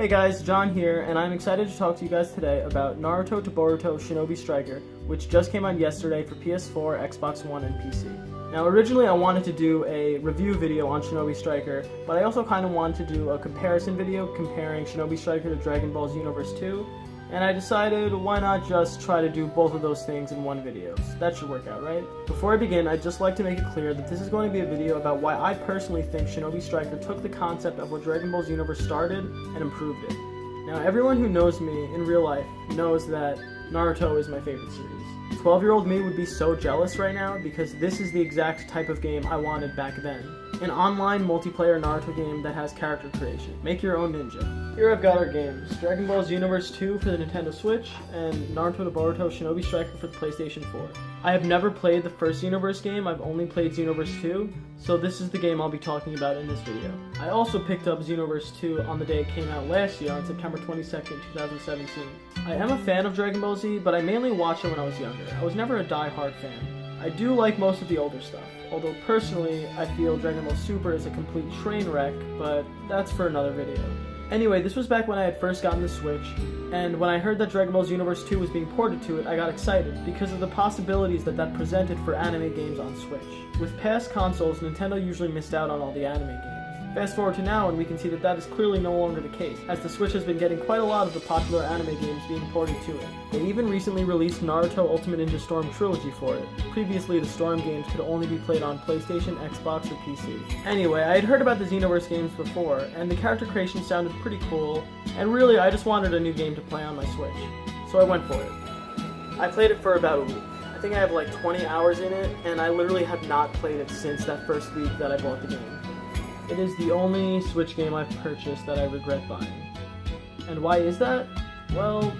Hey guys, John here, and I'm excited to talk to you guys today about Naruto to Boruto Shinobi Striker, which just came out yesterday for PS4, Xbox One, and PC. Now originally I wanted to do a review video on Shinobi Striker, but I also kind of wanted to do a comparison video comparing Shinobi Striker to Dragon Ball Xenoverse 2, and I decided why not just try to do both of those things in one video. So that should work out, right? Before I begin, I'd just like to make it clear that this is going to be a video about why I personally think Shinobi Striker took the concept of what Dragon Ball Xenoverse started and improved it. Now everyone who knows me in real life knows that Naruto is my favorite series. 12-year-old me would be so jealous right now because this is the exact type of game I wanted back then. An online multiplayer Naruto game that has character creation. Make your own ninja. Here I've got our games. Dragon Ball Xenoverse 2 for the Nintendo Switch, and Naruto to Boruto Shinobi Striker for the PlayStation 4. I have never played the first Xenoverse game, I've only played Xenoverse 2, so this is the game I'll be talking about in this video. I also picked up Xenoverse 2 on the day it came out last year on September 22nd, 2017. I am a fan of Dragon Ball Z, but I mainly watched it when I was younger. I was never a die-hard fan. I do like most of the older stuff, although personally I feel Dragon Ball Super is a complete train wreck, but that's for another video. Anyway, this was back when I had first gotten the Switch, and when I heard that Dragon Ball Xenoverse 2 was being ported to it, I got excited because of the possibilities that presented for anime games on Switch. With past consoles, Nintendo usually missed out on all the anime games. Fast forward to now and we can see that is clearly no longer the case, as the Switch has been getting quite a lot of the popular anime games being ported to it. They even recently released Naruto Ultimate Ninja Storm Trilogy for it. Previously, the Storm games could only be played on PlayStation, Xbox, or PC. Anyway, I had heard about the Xenoverse games before, and the character creation sounded pretty cool, and really I just wanted a new game to play on my Switch. So I went for it. I played it for about a week. I think I have like 20 hours in it, and I literally have not played it since that first week that I bought the game. It is the only Switch game I've purchased that I regret buying. And why is that? Well,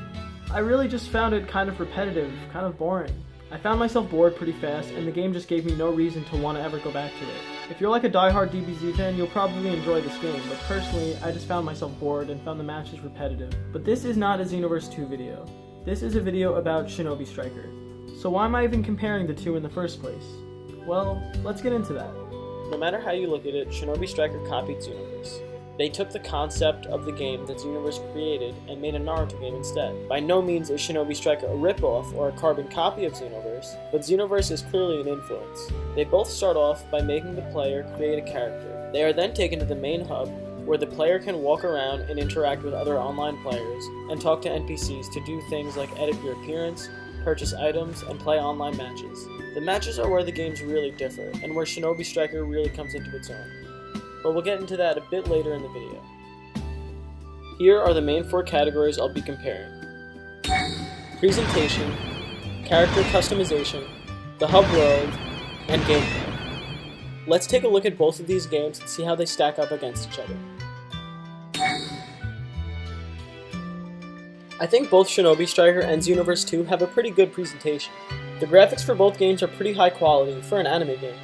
I really just found it kind of repetitive, kind of boring. I found myself bored pretty fast, and the game just gave me no reason to want to ever go back to it. If you're like a die-hard DBZ fan, you'll probably enjoy this game, but personally, I just found myself bored and found the matches repetitive. But this is not a Xenoverse 2 video. This is a video about Shinobi Striker. So why am I even comparing the two in the first place? Well, let's get into that. No matter how you look at it, Shinobi Striker copied Xenoverse. They took the concept of the game that Xenoverse created and made a Naruto game instead. By no means is Shinobi Striker a ripoff or a carbon copy of Xenoverse, but Xenoverse is clearly an influence. They both start off by making the player create a character. They are then taken to the main hub, where the player can walk around and interact with other online players, and talk to NPCs to do things like edit your appearance, purchase items, and play online matches. The matches are where the games really differ, and where Shinobi Striker really comes into its own. But we'll get into that a bit later in the video. Here are the main four categories I'll be comparing. Presentation, character customization, the hub world, and gameplay. Let's take a look at both of these games and see how they stack up against each other. I think both Shinobi Striker and Xenoverse 2 have a pretty good presentation. The graphics for both games are pretty high quality for an anime game.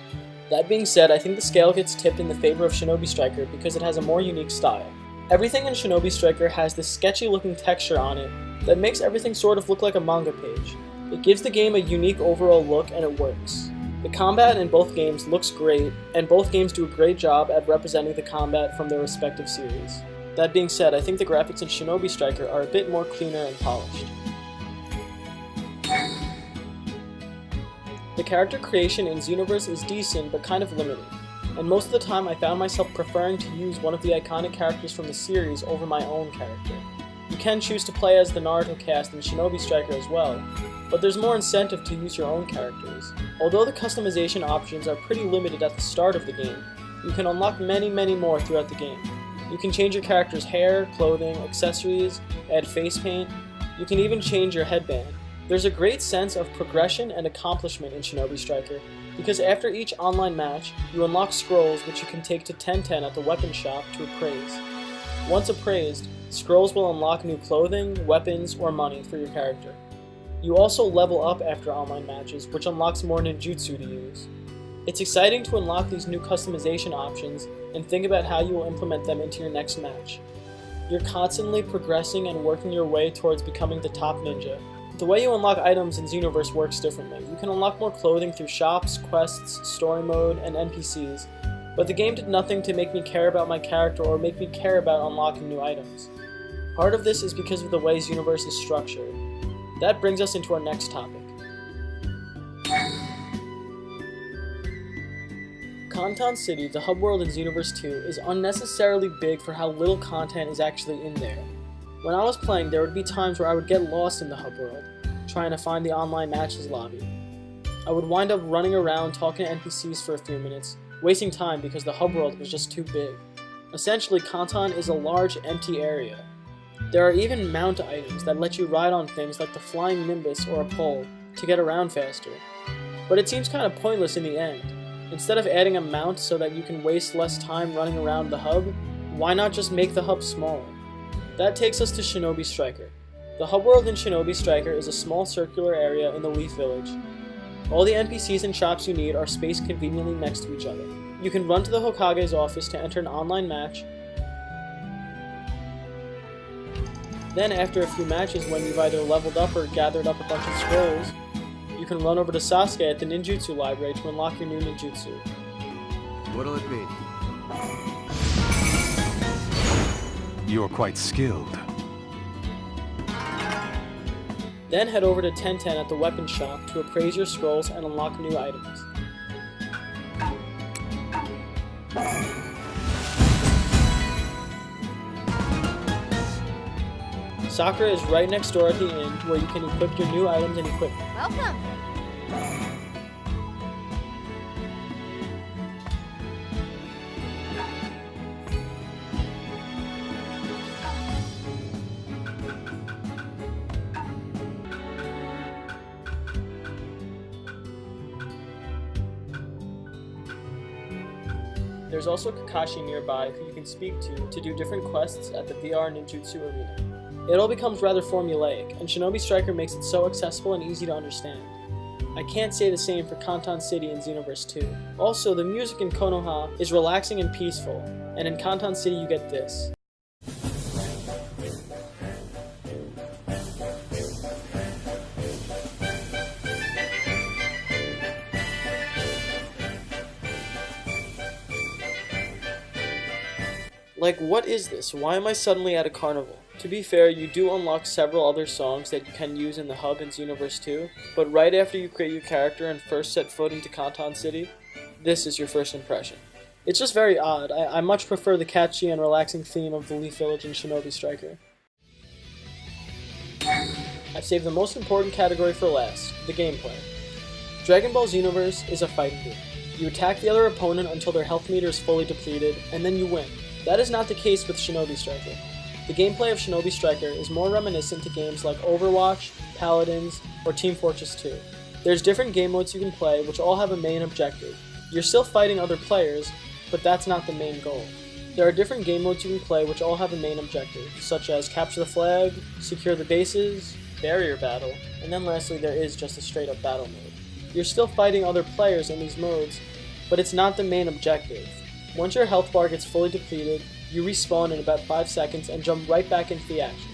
That being said, I think the scale gets tipped in the favor of Shinobi Striker because it has a more unique style. Everything in Shinobi Striker has this sketchy looking texture on it that makes everything sort of look like a manga page. It gives the game a unique overall look and it works. The combat in both games looks great, and both games do a great job at representing the combat from their respective series. That being said, I think the graphics in Shinobi Striker are a bit more cleaner and polished. The character creation in Xenoverse is decent but kind of limited, and most of the time I found myself preferring to use one of the iconic characters from the series over my own character. You can choose to play as the Naruto cast in Shinobi Striker as well, but there's more incentive to use your own characters. Although the customization options are pretty limited at the start of the game, you can unlock many more throughout the game. You can change your character's hair, clothing, accessories, add face paint. You can even change your headband. There's a great sense of progression and accomplishment in Shinobi Striker, because after each online match, you unlock scrolls which you can take to 1010 at the weapon shop to appraise. Once appraised, scrolls will unlock new clothing, weapons, or money for your character. You also level up after online matches, which unlocks more ninjutsu to use. It's exciting to unlock these new customization options and think about how you will implement them into your next match. You're constantly progressing and working your way towards becoming the top ninja. The way you unlock items in Xenoverse works differently. You can unlock more clothing through shops, quests, story mode, and NPCs, but the game did nothing to make me care about my character or make me care about unlocking new items. Part of this is because of the way Xenoverse is structured. That brings us into our next topic. Kanton City, the hub world in Xenoverse 2, is unnecessarily big for how little content is actually in there. When I was playing, there would be times where I would get lost in the hub world, trying to find the online matches lobby. I would wind up running around talking to NPCs for a few minutes, wasting time because the hub world was just too big. Essentially, Kanton is a large, empty area. There are even mount items that let you ride on things like the flying nimbus or a pole to get around faster. But it seems kind of pointless in the end. Instead of adding a mount so that you can waste less time running around the hub, why not just make the hub smaller? That takes us to Shinobi Striker. The hub world in Shinobi Striker is a small circular area in the Leaf Village. All the NPCs and shops you need are spaced conveniently next to each other. You can run to the Hokage's office to enter an online match. Then after a few matches, when you've either leveled up or gathered up a bunch of scrolls, you can run over to Sasuke at the ninjutsu library to unlock your new ninjutsu. What'll it be? You're quite skilled. Then head over to 1010 at the weapon shop to appraise your scrolls and unlock new items. Sakura is right next door at the inn, where you can equip your new items and equipment. Welcome! There's also Kakashi nearby who you can speak to do different quests at the VR Ninjutsu Arena. It all becomes rather formulaic, and Shinobi Striker makes it so accessible and easy to understand. I can't say the same for Kanton City in Xenoverse 2. Also, the music in Konoha is relaxing and peaceful, and in Kanton City you get this. Like, what is this? Why am I suddenly at a carnival? To be fair, you do unlock several other songs that you can use in the hub in Xenoverse 2, but right after you create your character and first set foot into Kanton City, this is your first impression. It's just very odd. I much prefer the catchy and relaxing theme of the Leaf Village in Shinobi Striker. I've saved the most important category for last, the gameplay. Dragon Ball Xenoverse is a fighting game. You attack the other opponent until their health meter is fully depleted, and then you win. That is not the case with Shinobi Striker. The gameplay of Shinobi Striker is more reminiscent to games like Overwatch, Paladins, or Team Fortress 2. There's different game modes you can play which all have a main objective. You're still fighting other players, but that's not the main goal. There are different game modes you can play which all have a main objective, such as capture the flag, secure the bases, barrier battle, and then lastly there is just a straight up battle mode. You're still fighting other players in these modes, but it's not the main objective. Once your health bar gets fully depleted, you respawn in about 5 seconds and jump right back into the action.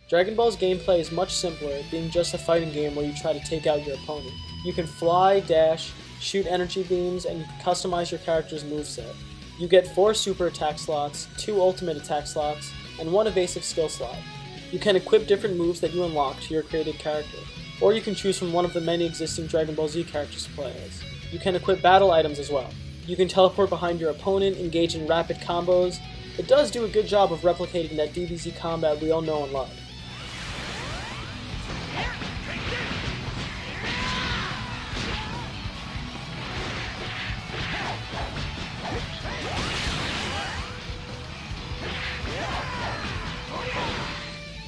Dragon Ball's gameplay is much simpler, being just a fighting game where you try to take out your opponent. You can fly, dash, shoot energy beams, and you can customize your character's moveset. You get 4 super attack slots, 2 ultimate attack slots, and 1 evasive skill slot. You can equip different moves that you unlock to your created character, or you can choose from one of the many existing Dragon Ball Z characters to play as. You can equip battle items as well. You can teleport behind your opponent, engage in rapid combos. It does do a good job of replicating that DBZ combat we all know and love.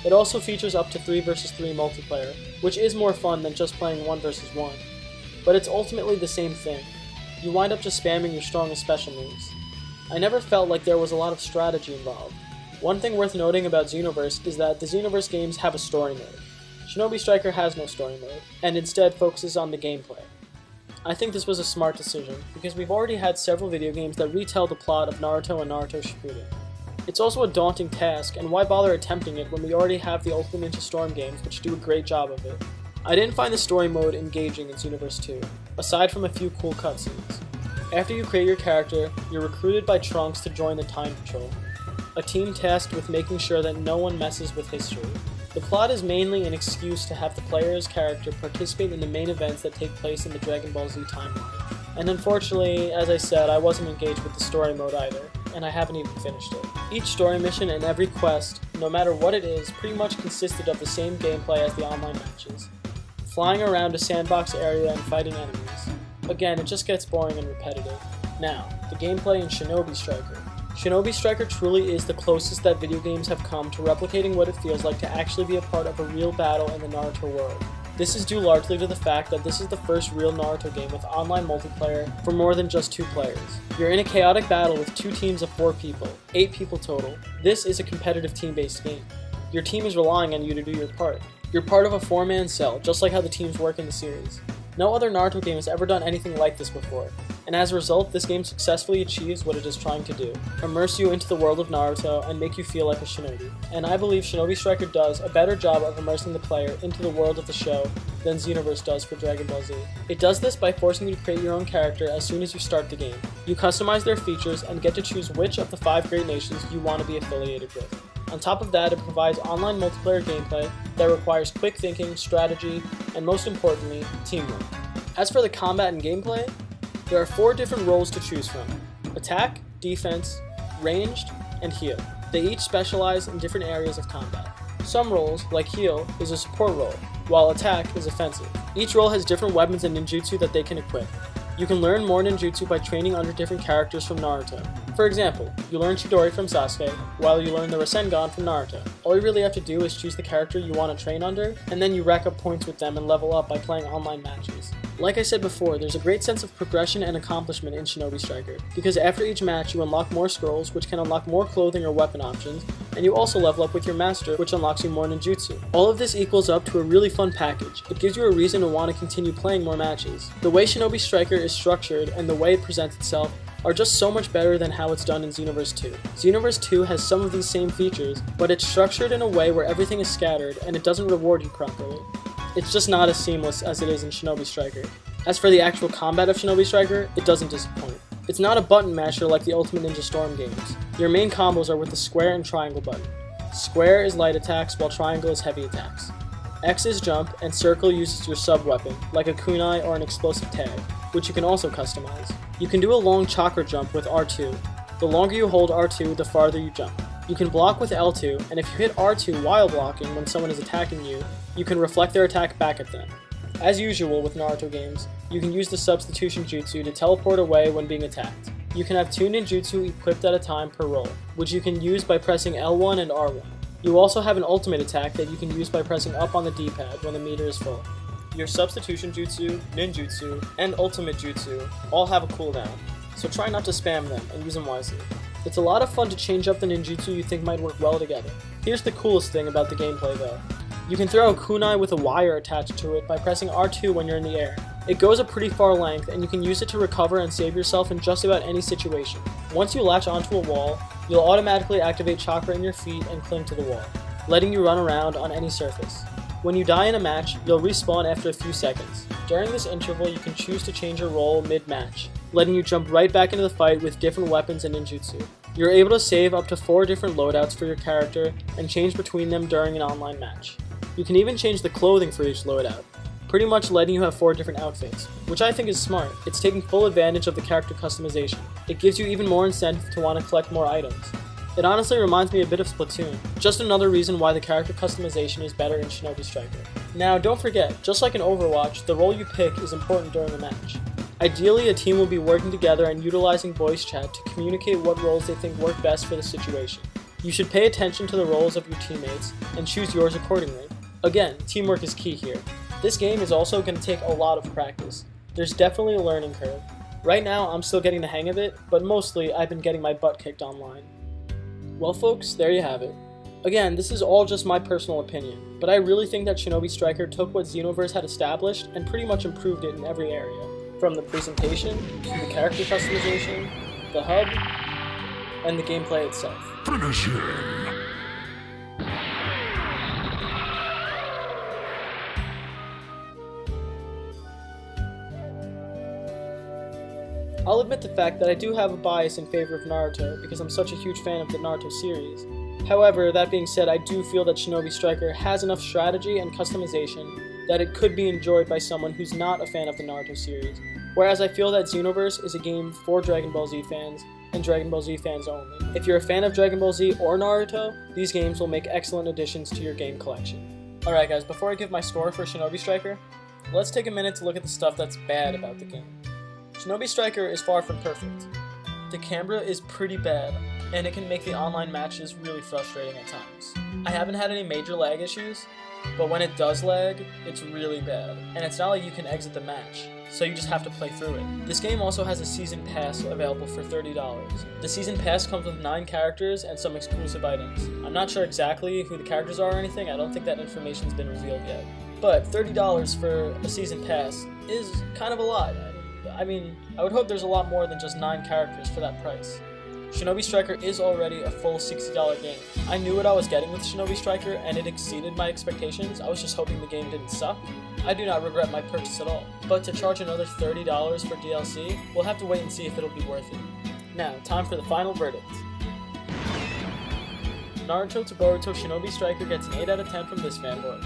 It also features up to 3 vs 3 multiplayer, which is more fun than just playing 1 vs 1. But it's ultimately the same thing. You wind up just spamming your strongest special moves. I never felt like there was a lot of strategy involved. One thing worth noting about Xenoverse is that the Xenoverse games have a story mode. Shinobi Striker has no story mode, and instead focuses on the gameplay. I think this was a smart decision, because we've already had several video games that retell the plot of Naruto and Naruto Shippuden. It's also a daunting task, and why bother attempting it when we already have the Ultimate Ninja Storm games which do a great job of it. I didn't find the story mode engaging in Xenoverse 2, aside from a few cool cutscenes. After you create your character, you're recruited by Trunks to join the Time Patrol, a team tasked with making sure that no one messes with history. The plot is mainly an excuse to have the player's character participate in the main events that take place in the Dragon Ball Z timeline. And unfortunately, as I said, I wasn't engaged with the story mode either, and I haven't even finished it. Each story mission and every quest, no matter what it is, pretty much consisted of the same gameplay as the online matches. Flying around a sandbox area and fighting enemies. Again, it just gets boring and repetitive. Now, the gameplay in Shinobi Striker. Shinobi Striker truly is the closest that video games have come to replicating what it feels like to actually be a part of a real battle in the Naruto world. This is due largely to the fact that this is the first real Naruto game with online multiplayer for more than just 2 players. You're in a chaotic battle with 2 teams of 4 people, 8 people total. This is a competitive team-based game. Your team is relying on you to do your part. You're part of a 4-man cell, just like how the teams work in the series. No other Naruto game has ever done anything like this before, and as a result, this game successfully achieves what it is trying to do: immerse you into the world of Naruto and make you feel like a shinobi. And I believe Shinobi Striker does a better job of immersing the player into the world of the show than Xenoverse does for Dragon Ball Z. It does this by forcing you to create your own character as soon as you start the game. You customize their features and get to choose which of the 5 great nations you want to be affiliated with. On top of that, it provides online multiplayer gameplay that requires quick thinking, strategy, and most importantly, teamwork. As for the combat and gameplay, there are 4 different roles to choose from: attack, defense, ranged, and heal. They each specialize in different areas of combat. Some roles, like heal, is a support role, while attack is offensive. Each role has different weapons and ninjutsu that they can equip. You can learn more ninjutsu by training under different characters from Naruto. For example, you learn Chidori from Sasuke, while you learn the Rasengan from Naruto. All you really have to do is choose the character you want to train under, and then you rack up points with them and level up by playing online matches. Like I said before, there's a great sense of progression and accomplishment in Shinobi Striker, because after each match you unlock more scrolls, which can unlock more clothing or weapon options, and you also level up with your master, which unlocks you more ninjutsu. All of this equals up to a really fun package. It gives you a reason to want to continue playing more matches. The way Shinobi Striker is structured and the way it presents itself are just so much better than how it's done in Xenoverse 2. Xenoverse 2 has some of these same features, but it's structured in a way where everything is scattered and it doesn't reward you properly. It's just not as seamless as it is in Shinobi Striker. As for the actual combat of Shinobi Striker, it doesn't disappoint. It's not a button masher like the Ultimate Ninja Storm games. Your main combos are with the square and triangle button. Square is light attacks, while triangle is heavy attacks. X is jump, and circle uses your sub-weapon, like a kunai or an explosive tag, which you can also customize. You can do a long chakra jump with R2. The longer you hold R2, the farther you jump. You can block with L2, and if you hit R2 while blocking when someone is attacking you, you can reflect their attack back at them. As usual with Naruto games, you can use the substitution jutsu to teleport away when being attacked. You can have 2 ninjutsu equipped at a time per roll, which you can use by pressing L1 and R1. You also have an ultimate attack that you can use by pressing up on the D-pad when the meter is full. Your substitution jutsu, ninjutsu, and ultimate jutsu all have a cooldown, so try not to spam them and use them wisely. It's a lot of fun to change up the ninjutsu you think might work well together. Here's the coolest thing about the gameplay though. You can throw a kunai with a wire attached to it by pressing R2 when you're in the air. It goes a pretty far length, and you can use it to recover and save yourself in just about any situation. Once you latch onto a wall, you'll automatically activate chakra in your feet and cling to the wall, letting you run around on any surface. When you die in a match, you'll respawn after a few seconds. During this interval, you can choose to change your role mid-match, letting you jump right back into the fight with different weapons and ninjutsu. You're able to save up to 4 different loadouts for your character and change between them during an online match. You can even change the clothing for each loadout, pretty much letting you have 4 different outfits, which I think is smart. It's taking full advantage of the character customization. It gives you even more incentive to want to collect more items. It honestly reminds me a bit of Splatoon, just another reason why the character customization is better in Shinobi Striker. Now don't forget, just like in Overwatch, the role you pick is important during the match. Ideally, a team will be working together and utilizing voice chat to communicate what roles they think work best for the situation. You should pay attention to the roles of your teammates and choose yours accordingly. Again, teamwork is key here. This game is also going to take a lot of practice. There's definitely a learning curve. Right now, I'm still getting the hang of it, but mostly I've been getting my butt kicked online. Well folks, there you have it. Again, this is all just my personal opinion, but I really think that Shinobi Striker took what Xenoverse had established and pretty much improved it in every area. From the presentation, to the character customization, the hub, and the gameplay itself. Finish him. I'll admit the fact that I do have a bias in favor of Naruto because I'm such a huge fan of the Naruto series. However, that being said, I do feel that Shinobi Striker has enough strategy and customization that it could be enjoyed by someone who's not a fan of the Naruto series, whereas I feel that Xenoverse is a game for Dragon Ball Z fans and Dragon Ball Z fans only. If you're a fan of Dragon Ball Z or Naruto, these games will make excellent additions to your game collection. Alright guys, before I give my score for Shinobi Striker, let's take a minute to look at the stuff that's bad about the game. Shinobi Striker is far from perfect. The camera is pretty bad, and it can make the online matches really frustrating at times. I haven't had any major lag issues, but when it does lag, it's really bad, and it's not like you can exit the match, so you just have to play through it. This game also has a season pass available for $30. The season pass comes with 9 characters and some exclusive items. I'm not sure exactly who the characters are or anything, I don't think that information's been revealed yet. But $30 for a season pass is kind of a lot. I mean, I would hope there's a lot more than just 9 characters for that price. Shinobi Striker is already a full $60 game. I knew what I was getting with Shinobi Striker and it exceeded my expectations. I was just hoping the game didn't suck. I do not regret my purchase at all. But to charge another $30 for DLC, we'll have to wait and see if it'll be worth it. Now, time for the final verdict. Naruto to Boruto Shinobi Striker gets an 8 out of 10 from this fanboy.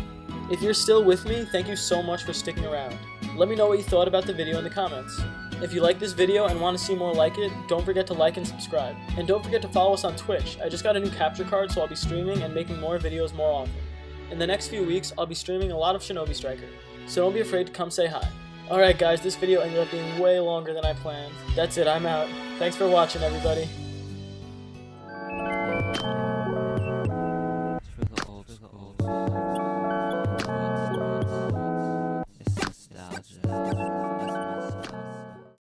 If you're still with me, thank you so much for sticking around. Let me know what you thought about the video in the comments. If you like this video and want to see more like it, don't forget to like and subscribe. And don't forget to follow us on Twitch. I just got a new capture card, so I'll be streaming and making more videos more often. In the next few weeks, I'll be streaming a lot of Shinobi Striker, so don't be afraid to come say hi. Alright guys, this video ended up being way longer than I planned. That's it, I'm out. Thanks for watching everybody.